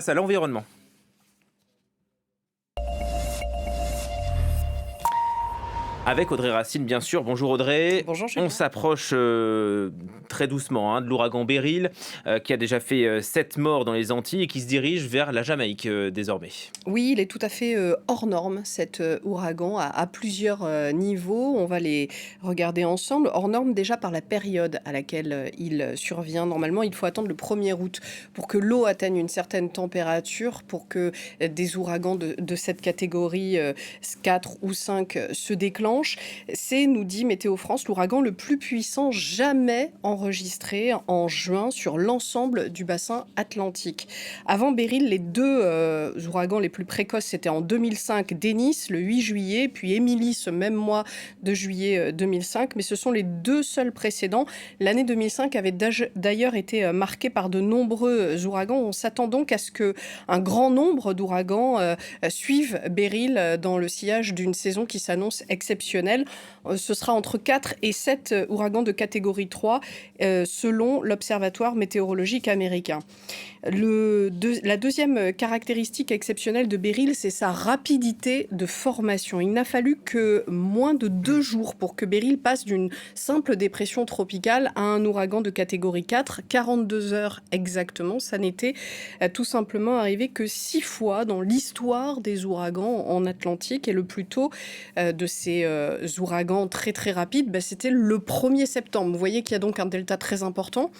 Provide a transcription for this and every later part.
passe à l'environnement. Avec Audrey Racine, bien sûr. Bonjour Audrey. Bonjour On Julien. s'approche très doucement de l'ouragan Beryl, qui a déjà fait 7 morts dans les Antilles et qui se dirige vers la Jamaïque désormais. Oui, il est tout à fait hors norme, cet ouragan, à plusieurs niveaux. On va les regarder ensemble. Hors norme déjà par la période à laquelle il survient. Normalement, il faut attendre le 1er août pour que l'eau atteigne une certaine température, pour que des ouragans de cette catégorie 4 ou 5 se déclenchent. C'est, nous dit Météo France, l'ouragan le plus puissant jamais enregistré en juin sur l'ensemble du bassin atlantique. Avant Beryl, les deux ouragans les plus précoces, c'était en 2005, Dennis, le 8 juillet, puis Emily, ce même mois de juillet 2005. Mais ce sont les deux seuls précédents. L'année 2005 avait d'ailleurs été marquée par de nombreux ouragans. On s'attend donc à ce qu'un grand nombre d'ouragans suivent Beryl dans le sillage d'une saison qui s'annonce exceptionnelle. Ce sera entre 4 et 7 ouragans de catégorie 3, selon l'Observatoire météorologique américain. La deuxième caractéristique exceptionnelle de Beryl, c'est sa rapidité de formation. Il n'a fallu que moins de 2 jours pour que Beryl passe d'une simple dépression tropicale à un ouragan de catégorie 4. 42 heures exactement. Ça n'était tout simplement arrivé que 6 fois dans l'histoire des ouragans en Atlantique. Et le plus tôt de ces ouragans très très rapides, c'était le 1er septembre. Vous voyez qu'il y a donc un delta très important.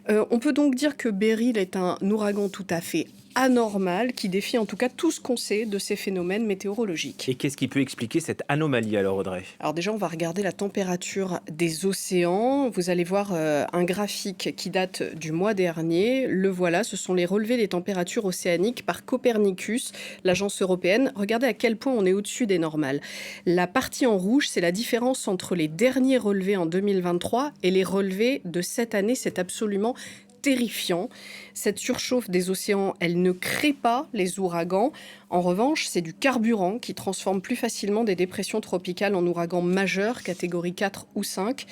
On peut donc dire que Beryl est un ouragan tout à fait anormal qui défie en tout cas tout ce qu'on sait de ces phénomènes météorologiques. Et qu'est-ce qui peut expliquer cette anomalie alors, Audrey ? Alors déjà, on va regarder la température des océans. Vous allez voir un graphique qui date du mois dernier. Le voilà, ce sont les relevés des températures océaniques par Copernicus, l'agence européenne. Regardez à quel point on est au-dessus des normales. La partie en rouge, c'est la différence entre les derniers relevés en 2023 et les relevés de cette année. C'est absolument terrifiant. Cette surchauffe des océans, elle ne crée pas les ouragans. En revanche, c'est du carburant qui transforme plus facilement des dépressions tropicales en ouragans majeurs, catégorie 4 ou 5.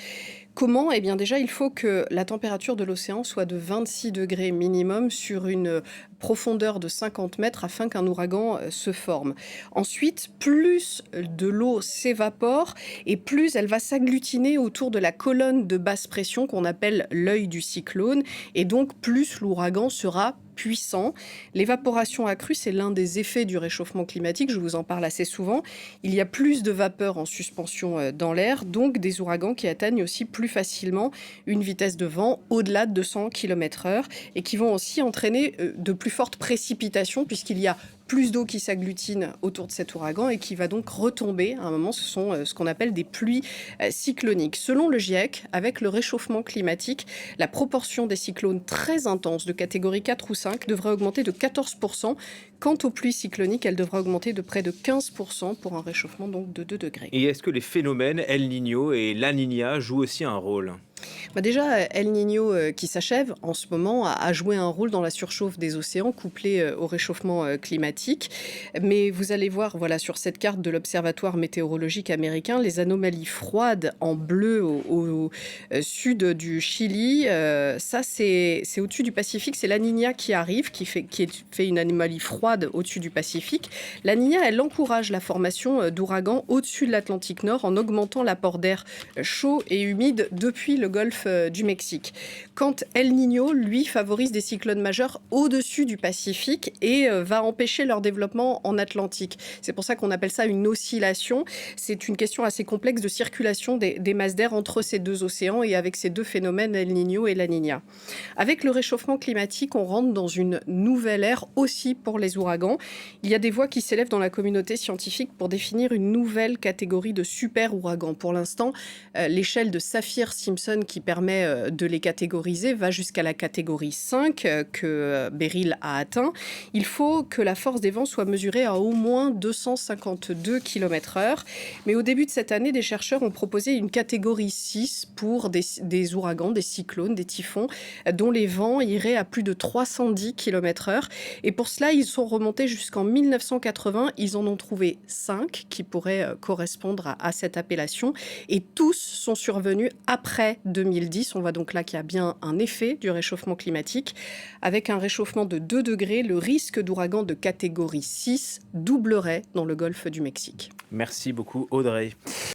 Comment ? Eh bien déjà, il faut que la température de l'océan soit de 26 degrés minimum sur une profondeur de 50 mètres afin qu'un ouragan se forme. Ensuite, plus de l'eau s'évapore et plus elle va s'agglutiner autour de la colonne de basse pression qu'on appelle l'œil du cyclone. Et donc, plus l'ouragan sera puissant. L'évaporation accrue, c'est l'un des effets du réchauffement climatique, je vous en parle assez souvent. Il y a plus de vapeur en suspension dans l'air, donc des ouragans qui atteignent aussi plus facilement une vitesse de vent au-delà de 200 km/h et qui vont aussi entraîner de plus fortes précipitations puisqu'il y a plus d'eau qui s'agglutine autour de cet ouragan et qui va donc retomber. À un moment, ce sont ce qu'on appelle des pluies cycloniques. Selon le GIEC, avec le réchauffement climatique, la proportion des cyclones très intenses de catégorie 4 ou 5 devrait augmenter de 14%. Quant aux pluies cycloniques, elle devrait augmenter de près de 15% pour un réchauffement donc de 2 degrés. Et est-ce que les phénomènes El Niño et La Niña jouent aussi un rôle ? Déjà, El Niño, qui s'achève en ce moment, a joué un rôle dans la surchauffe des océans couplé au réchauffement climatique. Mais vous allez voir, voilà, sur cette carte de l'Observatoire météorologique américain, les anomalies froides en bleu au sud du Chili. Ça, c'est au-dessus du Pacifique. C'est La Niña qui arrive, qui fait une anomalie froide au-dessus du Pacifique. La Niña, elle encourage la formation d'ouragans au-dessus de l'Atlantique Nord en augmentant l'apport d'air chaud et humide depuis le golfe du Mexique. Quant El Niño, lui, favorise des cyclones majeurs au-dessus du Pacifique et va empêcher leur développement en Atlantique. C'est pour ça qu'on appelle ça une oscillation. C'est une question assez complexe de circulation des masses d'air entre ces deux océans et avec ces deux phénomènes, El Niño et La Niña. Avec le réchauffement climatique, on rentre dans une nouvelle ère aussi pour les ouragans. Il y a des voix qui s'élèvent dans la communauté scientifique pour définir une nouvelle catégorie de super ouragans. Pour l'instant, l'échelle de Saffir-Simpson qui permet de les catégoriser va jusqu'à la catégorie 5 que Beryl a atteint. Il faut que la force des vents soit mesurée à au moins 252 km/h. Mais au début de cette année, des chercheurs ont proposé une catégorie 6 pour des ouragans, des cyclones, des typhons, dont les vents iraient à plus de 310 km/h. Et pour cela, ils sont remontés jusqu'en 1980. Ils en ont trouvé 5 qui pourraient correspondre à cette appellation. Et tous sont survenus après 2010. On voit donc là qu'il y a bien un effet du réchauffement climatique. Avec un réchauffement de 2 degrés, le risque d'ouragan de catégorie 6 doublerait dans le golfe du Mexique. Merci beaucoup Audrey.